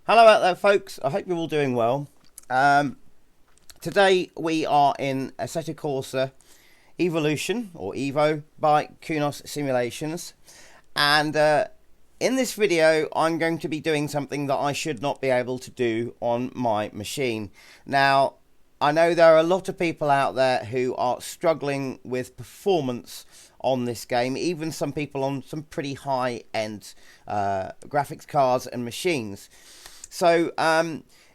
Hello out there, folks. I hope you're all doing well. Today we are in Assetto Corsa Evolution, or Evo, by Kunos Simulations. And in this video, I'm going to be doing something that I should not be able to do on my machine. Now, I know there are a lot of people out there who are struggling with performance on this game, even some people on some pretty high-end graphics cards and machines. So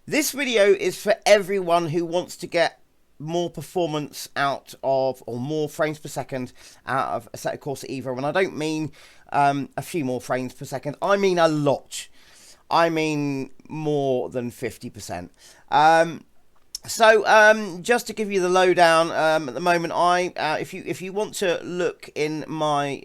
this video is for everyone who wants to get more performance out of, or more frames per second out of Assetto Corsa Evo. And I don't mean a few more frames per second, I mean a lot. I mean more than 50%. Just to give you the lowdown, at the moment, if you want to look in my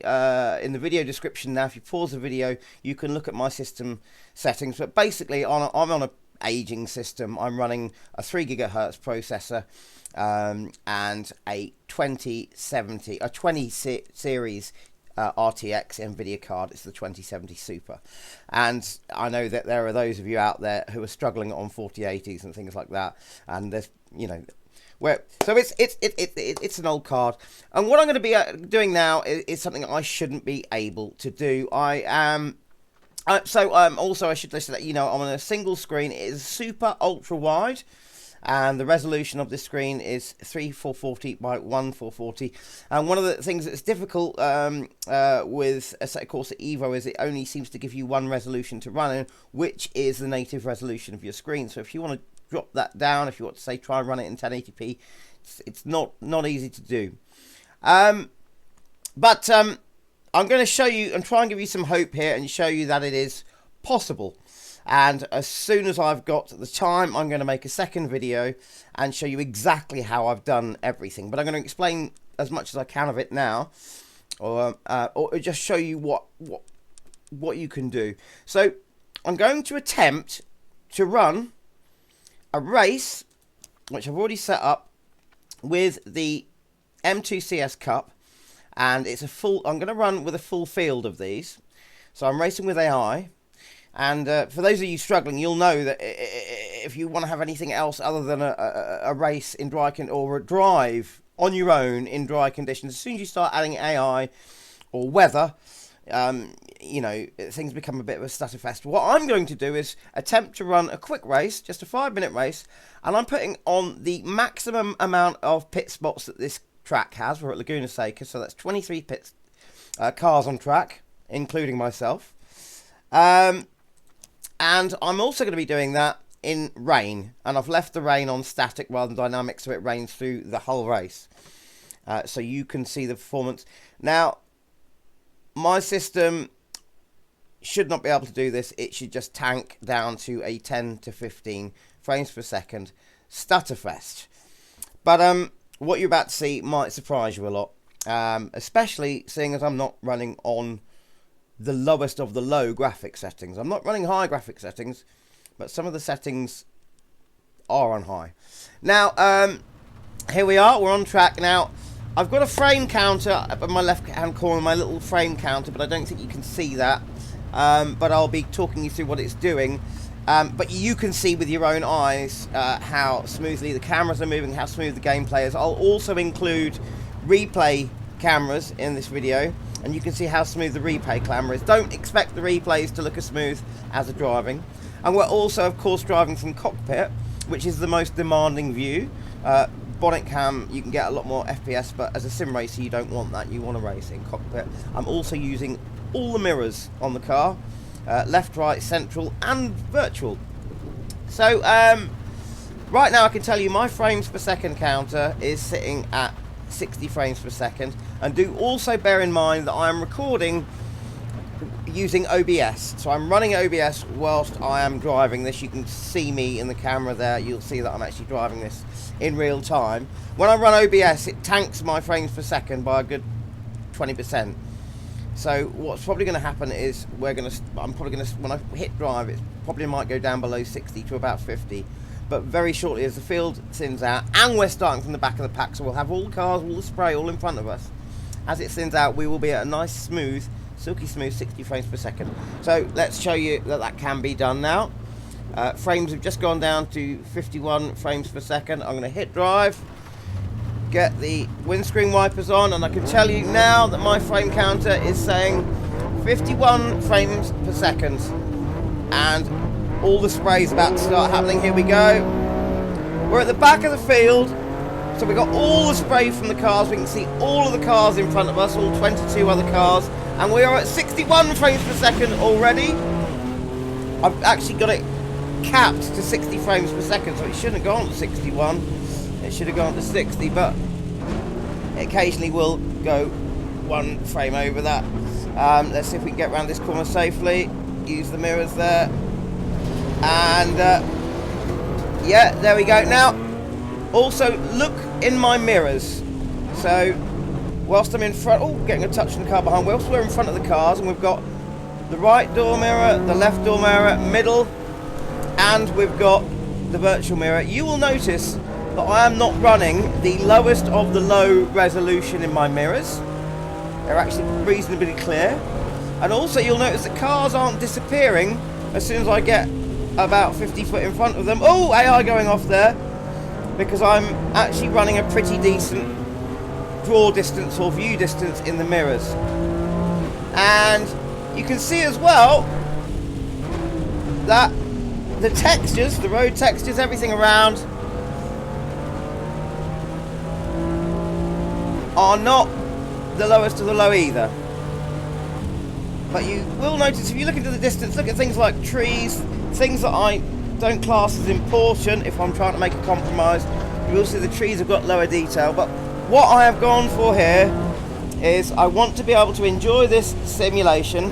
in the video description now, if you pause the video, you can look at my system settings. But basically, I'm on a aging system. I'm running a 3 GHz processor and a 20 series RTX Nvidia card. It's the 2070 Super, and I know that there are those of you out there who are struggling on 4080s and things like that, and there's, you know, so it's an old card. And what I'm going to be doing now is something I shouldn't be able to do. Also I should let you know I'm on a single screen. It is super ultra wide, and the resolution of this screen is 3440 by 1440. And one of the things that's difficult with Assetto Corsa Evo is it only seems to give you one resolution to run in, which is the native resolution of your screen. So if you want to drop that down, if you want to say try and run it in 1080p, it's not easy to do. But I'm going to show you and try and give you some hope here and show you that it is possible. And as soon as I've got the time, I'm going to make a second video and show you exactly how I've done everything. But I'm going to explain as much as I can of it now, or just show you what you can do. So I'm going to attempt to run a race, which I've already set up with the M2 CS Cup, and it's I'm going to run with a full field of these. So I'm racing with AI. And for those of you struggling, you'll know that if you want to have anything else other than a race in dry or a drive on your own in dry conditions, as soon as you start adding AI or weather, you know, things become a bit of a stutterfest. What I'm going to do is attempt to run a quick race, just a 5-minute race, and I'm putting on the maximum amount of pit spots that this track has. We're at Laguna Seca, so that's 23 cars on track, including myself. And I'm also going to be doing that in rain, and I've left the rain on static rather than dynamic, so it rains through the whole race, so you can see the performance. Now, my system should not be able to do this. It should just tank down to a 10 to 15 frames per second stutterfest. But what you're about to see might surprise you a lot, especially seeing as I'm not running on the lowest of the low graphic settings. I'm not running high graphic settings, but some of the settings are on high. Now, here we are, we're on track. Now, I've got a frame counter up in my left hand corner, my little frame counter, but I don't think you can see that. But I'll be talking you through what it's doing. But you can see with your own eyes how smoothly the cameras are moving, how smooth the gameplay is. I'll also include replay cameras in this video, and you can see how smooth the replay camera is. Don't expect the replays to look as smooth as the driving. And we're also, of course, driving from cockpit, which is the most demanding view. Bonnet cam, you can get a lot more FPS, but as a sim racer, you don't want that. You want to race in cockpit. I'm also using all the mirrors on the car, left, right, central, and virtual. So, right now I can tell you my frames per second counter is sitting at 60 frames per second, and do also bear in mind that I am recording using OBS, so I'm running OBS whilst I am driving this. You can see me in the camera there. You'll see that I'm actually driving this in real time. When I run OBS, it tanks my frames per second by a good 20%. So what's probably going to happen is when I hit drive, it probably might go down below 60 to about 50. But very shortly, as the field thins out, and we're starting from the back of the pack, so we'll have all the cars, all the spray, all in front of us. As it thins out, we will be at a nice, smooth, silky smooth 60 frames per second. So let's show you that that can be done now. Frames have just gone down to 51 frames per second. I'm going to hit drive, get the windscreen wipers on, and I can tell you now that my frame counter is saying 51 frames per second. And all the spray's about to start happening. Here we go. We're at the back of the field, so we've got all the spray from the cars. We can see all of the cars in front of us, all 22 other cars, and we are at 61 frames per second already. I've actually got it capped to 60 frames per second, so it shouldn't have gone to 61. It should have gone to 60, but it occasionally will go one frame over that. Let's see if we can get around this corner safely. Use the mirrors there, and yeah, there we go. Now also look in my mirrors. So whilst I'm in front, oh, getting a touch on the car behind, whilst we're in front of the cars, and we've got the right door mirror, the left door mirror, middle, and we've got the virtual mirror, you will notice that I am not running the lowest of the low resolution in my mirrors. They're actually reasonably clear. And also you'll notice that cars aren't disappearing as soon as I get about 50 foot in front of them. Oh, AI going off there, because I'm actually running a pretty decent draw distance or view distance in the mirrors. And you can see as well that the textures, the road textures, everything around are not the lowest of the low either. But you will notice, if you look into the distance, look at things like trees, things that I don't class as important if I'm trying to make a compromise. You will see the trees have got lower detail. But what I have gone for here is I want to be able to enjoy this simulation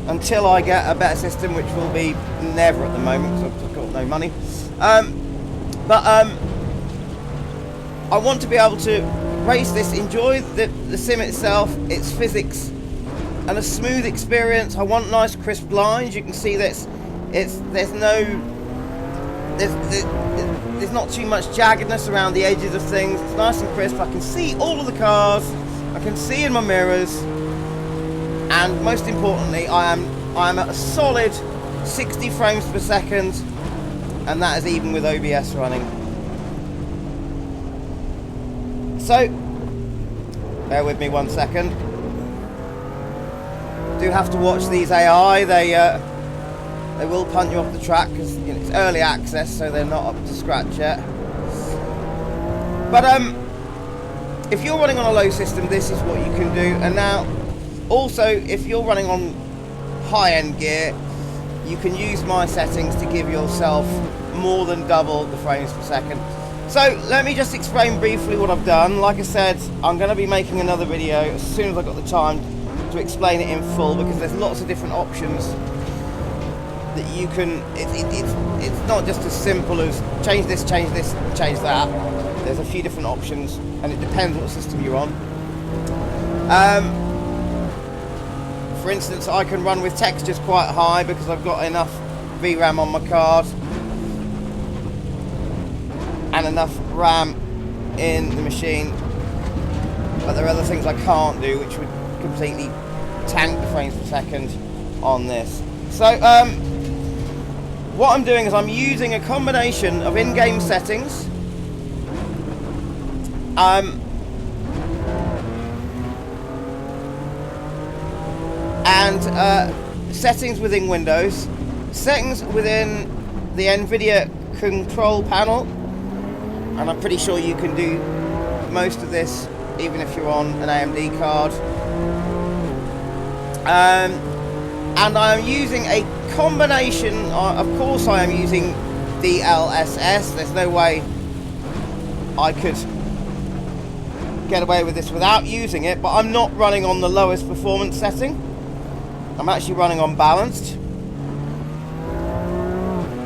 until I get a better system, which will be never at the moment because I've got no money. I want to be able to race this, enjoy the sim itself, its physics, and a smooth experience. I want nice crisp lines. You can see there's not too much jaggedness around the edges of things. It's nice and crisp. I can see all of the cars. I can see in my mirrors, and most importantly, I am at a solid 60 frames per second, and that is even with OBS running. So bear with me 1 second. Do have to watch these AI. They will punt you off the track because it's early access, so they're not up to scratch yet. But if you're running on a low system, this is what you can do. And now also, if you're running on high-end gear, you can use my settings to give yourself more than double the frames per second. So let me just explain briefly what I've done. Like I said, I'm going to be making another video as soon as I've got the time to explain it in full, because there's lots of different options that you can. It's not just as simple as change this, change that. There's a few different options, and it depends what system you're on. For instance, I can run with textures quite high because I've got enough VRAM on my card and enough RAM in the machine, but there are other things I can't do which would completely tank the frames per second on this. So what I'm doing is I'm using a combination of in-game settings and settings within Windows, settings within the Nvidia control panel, and I'm pretty sure you can do most of this even if you're on an AMD card. And I'm using a combination, of course I am using DLSS. There's no way I could get away with this without using it, but I'm not running on the lowest performance setting. I'm actually running on balanced,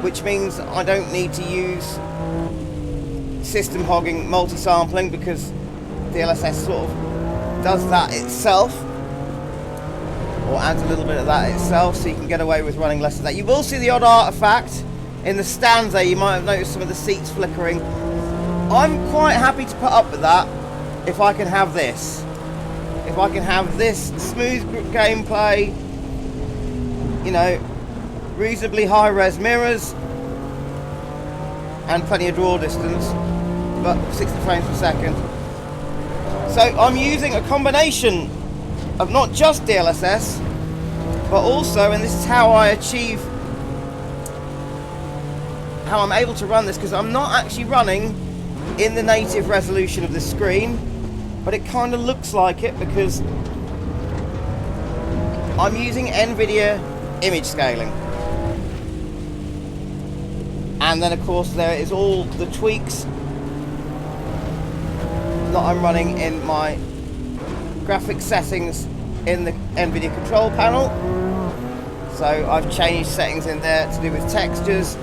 which means I don't need to use system hogging multi-sampling, because DLSS sort of does that itself, or adds a little bit of that itself, so you can get away with running less of that. You will see the odd artifact in the stands there. You might have noticed some of the seats flickering. I'm quite happy to put up with that if I can have this. If I can have this smooth gameplay, you know, reasonably high-res mirrors, and plenty of draw distance, but 60 frames per second. So I'm using a combination of not just DLSS, but also, and this is how I achieve, how I'm able to run this, because I'm not actually running in the native resolution of the screen, but it kind of looks like it because I'm using Nvidia image scaling. And then of course there is all the tweaks that I'm running in my graphics settings in the Nvidia control panel. So I've changed settings in there to do with textures,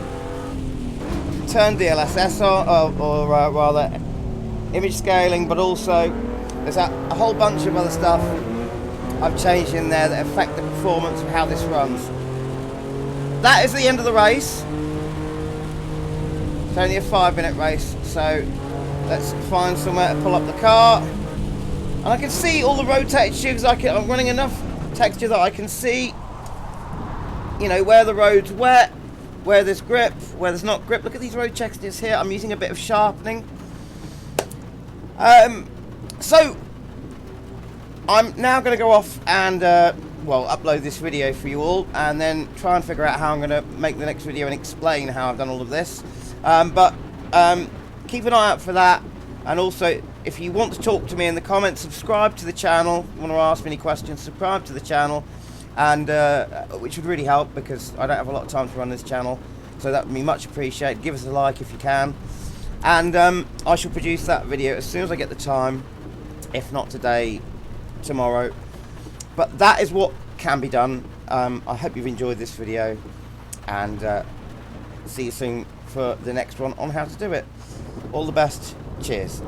turn DLSS on, or rather image scaling, but also there's a whole bunch of other stuff I've changed in there that affect the performance of how this runs. That is the end of the race. It's only a 5-minute race, so let's find somewhere to pull up the car. And I can see all the road textures. I'm running enough texture that I can see, you know, where the road's wet, where there's grip, where there's not grip. Look at these road textures here. I'm using a bit of sharpening. So I'm now going to go off and well, upload this video for you all, and then try and figure out how I'm going to make the next video and explain how I've done all of this. But keep an eye out for that. And also, if you want to talk to me in the comments, subscribe to the channel. If you want to ask me any questions, subscribe to the channel, and which would really help, because I don't have a lot of time to run this channel, so that would be much appreciated. Give us a like if you can, and I shall produce that video as soon as I get the time, if not today, tomorrow. But that is what can be done. I hope you've enjoyed this video, and see you soon for the next one on how to do it. All the best. Cheers.